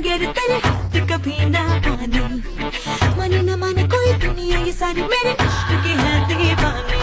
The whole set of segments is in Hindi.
बगैर तेरे हाथ कभी ना आने, माने ना माने कोई दुनिया ये सारी मेरे इश्क की है दीवानी।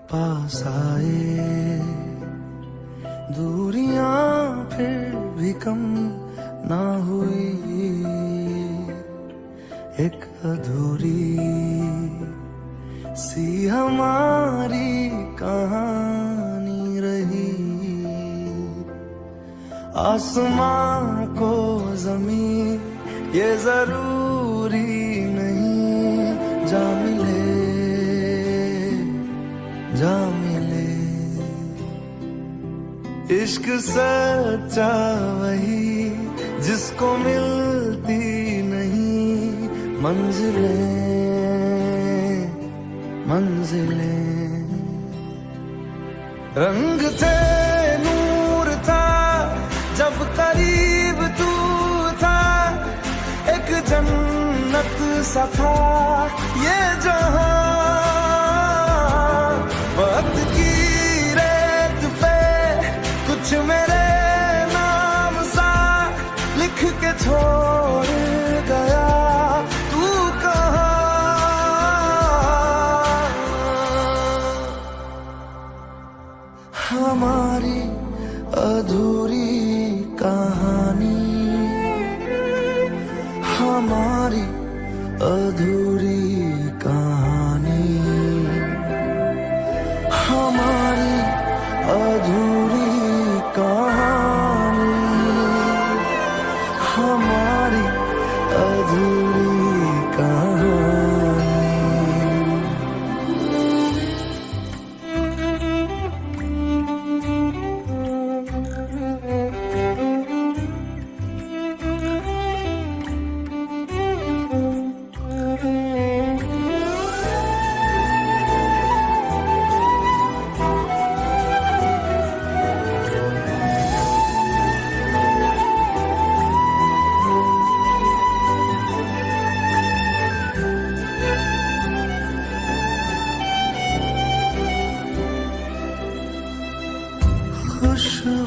पास आए दूरियां फिर भी कम ना हुई, एक अधूरी सी हमारी कहानी रही। आसमां को जमीन ये जरूरी नहीं, जा मिले जा मिले। इश्क सच्चा वही जिसको मिलती नहीं मंजिलें मंजिलें। रंग थे नूर था जब करीब तू था, एक जन्नत सा था ये जहां। वक्त की रेत पे कुछ मेरे नाम सा लिख के छोड़ गया, तू कहाँ। हमारी अधूरी कहानी, हमारी अधूरी कहानी, हमारी अधूरी कहानी, हमारी अधूरी कहानी।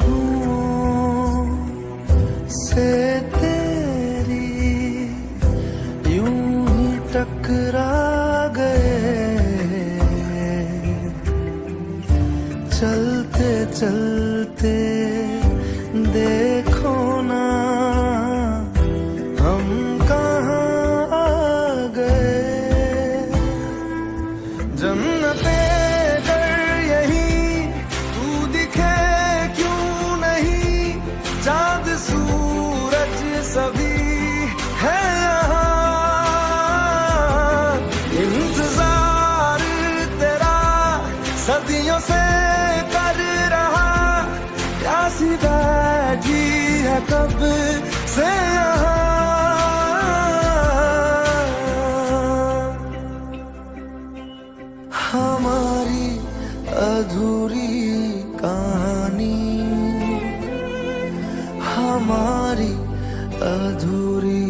खुशबुओं से तेरी यूं ही टकरा गए, चलते चलते देखो ना हम कहाँ आ गए। जन्नते चाँद सूरज सभी है यहाँ, इंतजार तेरा सदियों से कर रहा, प्यासी बैठी है कब से यहाँ। हमारी अधूरी कहानी, हमारी अधूरी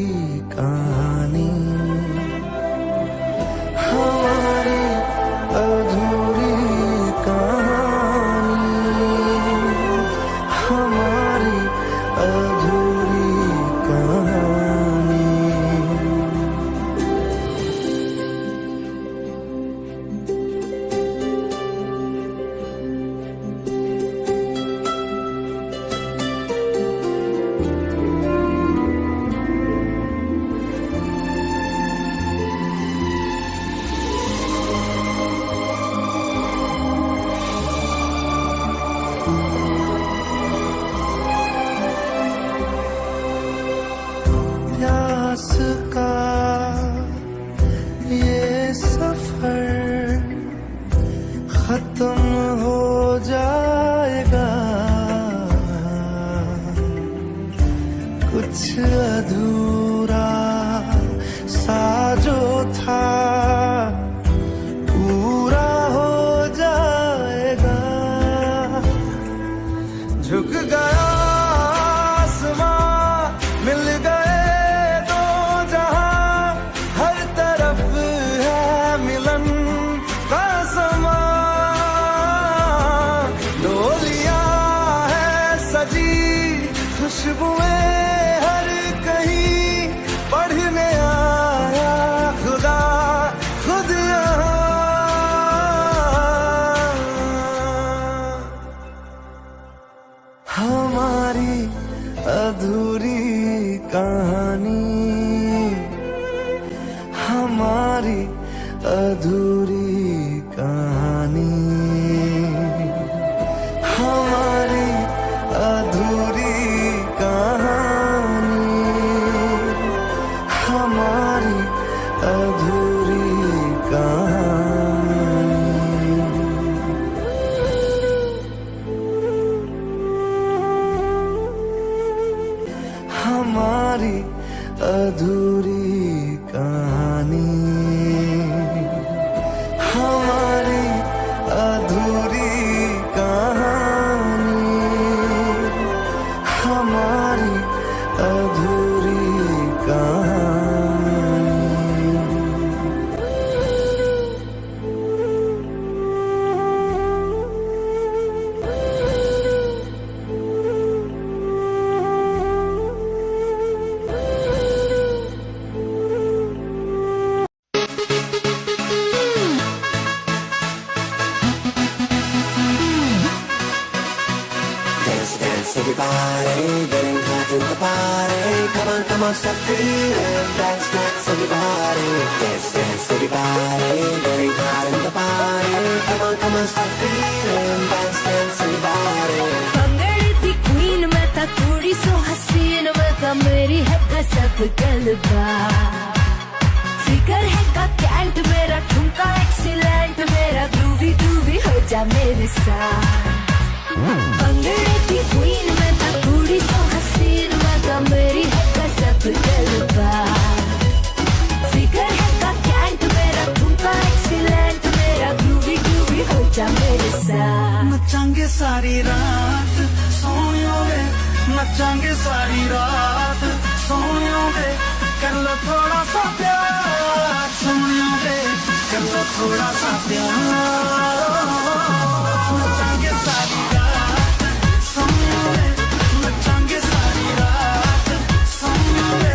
कहानी, हमारी अधूरी कहानी, हमारी अधूरी कहानी। कुछ अधूरा सा जो था पूरा हो जाएगा। झुक गया आसमां, मिल गए दो जहां, हर तरफ है मिलन का समा। डोलियां है सजी, खुशबुएं हर कहीं, पढ़ने आया खुदा खुद यहाँ। हमारी अधूरी कहानी, हमारी अधूरी कहानी, हमारी अधूरी कहानी, हमारी अधूरी कहानी। हमारी अधूरी कहानी, हमारी अधूरी कहानी, हमारी अधूरी कहानी। Dance, dance, everybody, getting hot in the party. Come on, stop feeling. Dance, dance, everybody. Dance, dance, everybody, getting hot in the party. Come on, stop feeling. Dance, dance, everybody. भंगड़े the queen मैं था, थोड़ी सो हसीन मैं था, मेरी है कसक गलबा। फिगर है का कैंट मेरा, ठुमका एक्सीलेंट मेरा, ग्रूवी ग्रूवी हो जा मेरे साथ। भंगड़े दी क्वीन मैं था, थोड़ी सो हसीन मैं था, मेरी है कसक गलबा। फिगर है का कैंट मेरा, ठुमका एक्सीलेंट मेरा, ग्रूवी ग्रूवी हो जा मेरे साथ। नचांगे सारी रात सोनियों वे, नचांगे सारी रात सोनियों वे, कर लो थोड़ा सा प्यार सोनियों वे, कर लो थोड़ा सा प्यार। नचांगे सारी रात सोनियों वे, नचांगे सारी रात सोनियों वे,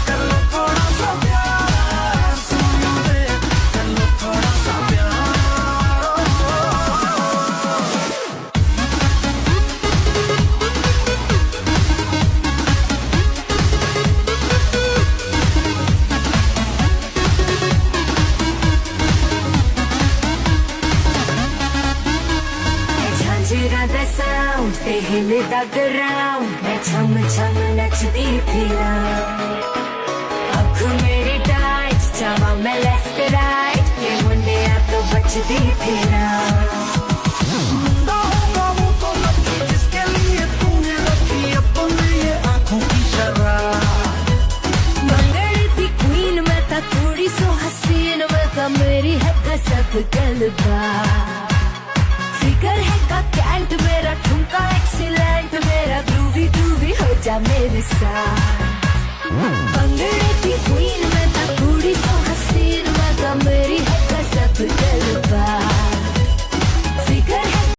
कर लो थोड़ा सा प्यार सोनियों वे, कर लो थोड़ा सा प्यार। झांझरा दा साउंड ते हिलदा ग्राउंड, मैं छम छम नचदी फिरां। अख मेरी टाइट, जावां मैं लेफ्ट राइट, ये मुंडे आ तो बचदी फिरां। मुंडा होगा वो तो लकी, जिसके लिए तूने रखी अपने ये आंखों की शराब। भंगड़े दी क्वीन मैं था, थोड़ी सो हसीन मैं था, मेरी है कसक गलबा। फिगर है का कैंट मेरा, ठुमका एक्सीलेंट मेरा, ग्रूवी ग्रूवी हो जा मेरे साथ।